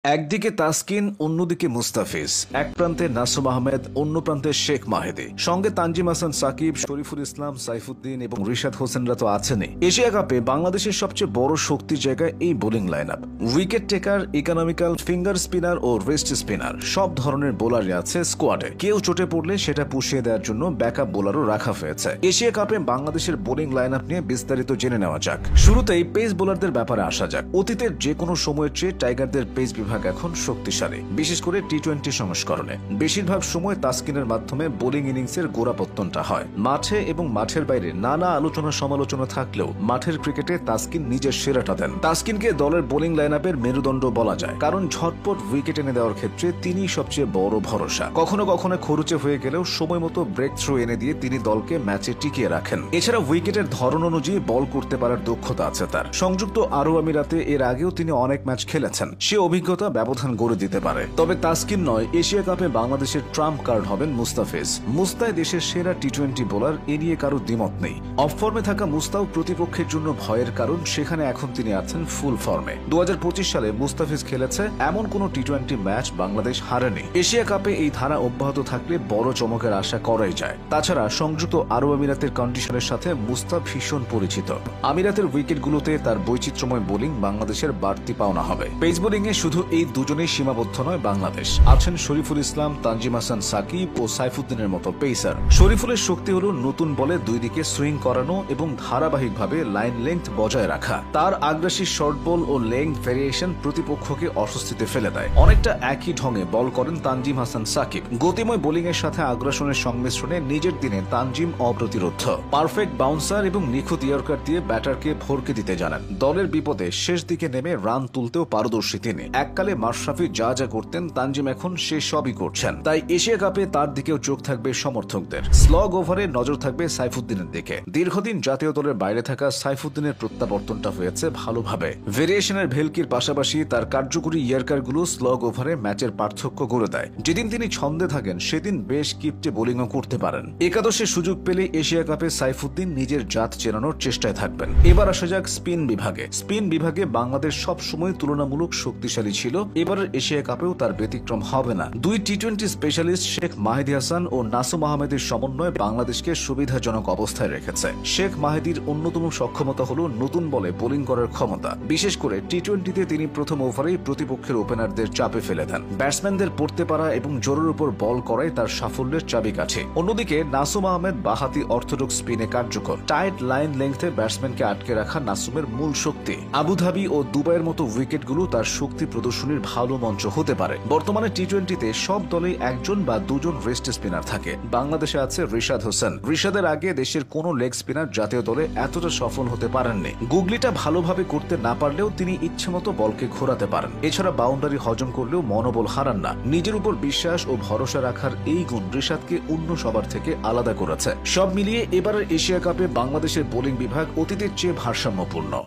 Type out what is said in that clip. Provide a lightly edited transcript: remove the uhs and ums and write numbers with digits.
একদিকে তাসকিন, অন্যদিকে মুস্তাফিজ, এক প্রান্তে নাসুম আহমেদ, অন্য প্রান্তে শেখ মাহেদী, সঙ্গে তানজিম হাসান সাকিব, শরীফুল ইসলাম, সাইফুদ্দিন এবং রিশাদ হোসেনরা তো আছেনই। এশিয়া কাপে বাংলাদেশের সবচেয়ে বড় শক্তির জায়গায় এই bowling line up. Wicket taker, economical, finger spinner ও রেস্ট স্পিনার সব ধরনের বোলারই আছে স্কোয়াডে। কেউ চোটে পড়লে সেটা পুষিয়ে দেওয়ার জন্য ব্যাকআপ বোলারও রাখা হয়েছে। এশিয়া কাপে বাংলাদেশের বোলিং লাইন আপ নিয়ে বিস্তারিত জেনে নেওয়া যাক। শুরুতেই পেস বোলারদের ব্যাপারে আসা যাক। অতীতের যে কোনো সময়ের চেয়ে টাইগারদের পেস বিভাগ এখন শক্তিশালী, বিশেষ করে টি-20 সংস্করণে। বেশিরভাগ সময় তাসকিনের মাধ্যমে বোলিং ইনিংসের গোড়াপত্তনটা হয়। মাঠে এবং মাঠের বাইরে নানা আলোচনা সমালোচনা থাকলেও মাঠের ক্রিকেটে তাসকিন নিজের সেরাটা দেন। তাসকিনকে দলের বোলিং লাইন আপের মেরুদণ্ড বলা যায়, কারণ ঝটপট উইকেট এনে দেওয়ার ক্ষেত্রে তিনি সবচেয়ে বড় ভরসা। কখনো কখনো খরুচে হয়ে গেলেও সময় মতো ব্রেক থ্রু এনে দিয়ে তিনি দলকে ম্যাচে টিকিয়ে রাখেন। এছাড়া উইকেটের ধরন অনুযায়ী বল করতে পারার দক্ষতা আছে তার। সংযুক্ত আরব আমিরাতে এর আগেও তিনি অনেক ম্যাচ খেলেছেন, সে অভিজ্ঞতা ব্যবধান গড়ে দিতে পারে। তবে তাসকিন নয়, এশিয়া কাপে বাংলাদেশের ট্রাম্প কার্ড হবেন মুস্তাফিজ। মুস্তায় দেশের সেরা টি-20 বোলার, এ নিয়ে কারো দ্বিমত নেই। অফ ফর্মে থাকা মুস্তাও প্রতিপক্ষের জন্য ভয়ের কারণ, সেখানে এখন তিনি আছেন ফুল ফর্মে। 2025 সালে মুস্তাফিজ খেলেছে এমন কোন টি-20 ম্যাচ বাংলাদেশ হারেনি। এশিয়া কাপে এই ধারা অব্যাহত থাকলে বড় চমকের আশা করাই যায়। তাছাড়া সংযুক্ত আরব আমিরাতের কন্ডিশনের সাথে মুস্তা ভীষণ পরিচিত। আমিরাতের উইকেটগুলোতে তার বৈচিত্র্যময় বোলিং বাংলাদেশের বাড়তি পাওনা হবে। পেস বোলিংয়ে শুধু এই দুজনেই সীমাবদ্ধ নয় বাংলাদেশ, আছেন শরীফুল ইসলাম, তানজিম হাসান সাকিব ও সাইফুদ্দিনের মতো পেসার। শরীফুলের শক্তি হল নতুন বলে দুই দিকে সুইং করানো এবং ধারাবাহিকভাবে লাইন লেংথ বজায় রাখা। তার আগ্রাসী শর্ট বল ও লেংথ ভেরিয়েশন প্রতিপক্ষকে অস্বস্তিতে ফেলে দেয়। অনেকটা একই ঢঙে বল করেন তানজিম হাসান সাকিব। গতিময় বোলিং এর সাথে আগ্রাসনের সংমিশ্রণে নিজের দিনে তানজিম অপ্রতিরোধ। পারফেক্ট বাউন্সার এবং নিখুঁত ইয়র্কার দিয়ে ব্যাটারকে ভরকে দিতে জানেন। দলের বিপদে শেষ দিকে নেমে রান তুলতেও পারদর্শী তিনি। এককালে মাশরাফি যা যা করতেন তানজিম এখন সে সবই করছেন। তাই এশিয়া কাপে তার দিকেও চোখ থাকবে সমর্থকদের। স্লগ ওভারে নজর থাকবে সাইফুদ্দিনের দিকে। দীর্ঘদিন জাতীয় দলের বাইরে থাকা সাইফুদ্দিনের প্রত্যাবর্তনটা হয়েছে ভালোভাবে। ভেরিয়েশনের ভেলকির পাশাপাশি তার কার্যকরী ইয়ার্কারগুলো স্লগ ওভারে ম্যাচের পার্থক্য গড়ে দেয়। যেদিন তিনি ছন্দে থাকেন সেদিন বেশ কিপটে বোলিংও করতে পারেন। একাদশে সুযোগ পেলে এশিয়া কাপে সাইফুদ্দিন নিজের জাত চেনানোর চেষ্টায় থাকবেন। এবার আসা যাক স্পিন বিভাগে। স্পিন বিভাগে বাংলাদেশ সবসময় তুলনামূলক শক্তিশালী ছিল, এবারের এশিয়া কাপেও তার ব্যতিক্রম হবে না। দুই টি-20 স্পেশালিস্ট শেখ মাহেদী হাসান ও নাসুম আহমেদের সমন্বয়ে বাংলাদেশকে সুবিধাজনক অবস্থায় রেখেছে। শেখ মাহেদীর অন্যতম সক্ষমতা হল নতুন বলে বোলিং করার ক্ষমতা। বিশেষ করে টি-20তে তিনি প্রথম ওভারেই প্রতিপক্ষের ওপেনারদের চাপে ফেলে দেন। ব্যাটসম্যানদের পড়তে পারা এবং জোরের উপর বল করাই তার সাফল্যের চাবিকাঠি। অন্যদিকে নাসুম আহমেদ বাহাতি অর্থোডক্স স্পিনে কার্যকর। টাইট লাইন লেংথে ব্যাটসম্যানকে আটকে রাখা নাসুমের মূল শক্তি। আবুধাবি ও দুবাইয়ের মতো উইকেটগুলো তার শক্তি প্রদর্শনীর ভালো মঞ্চ হতে পারে। বর্তমানে টি-20তে সব দলেই একজন বা দুজন রেস্ট স্পিনার থাকে। বাংলাদেশে আছে রিশাদ হোসেন। রিশাদের আগে দেশের কোন লেগ স্পিনার জাতীয় দলে এতটা সফল হতে পারেননি। গুগলিটা ভালোভাবে করতে না পারলেও তিনি ইচ্ছেমতো বলকে ঘোরাতে পারেন। এছাড়া বাউন্ডারি হজম করলেও মনোবল হারান না। নিজের উপর বিশ্বাস ও ভরসা রাখার এই গুণ রিশাদকে অন্য সবার থেকে আলাদা করেছে। সব মিলিয়ে এবারের এশিয়া কাপে বাংলাদেশের বোলিং বিভাগ অতীতের চেয়ে ভারসাম্যপূর্ণ।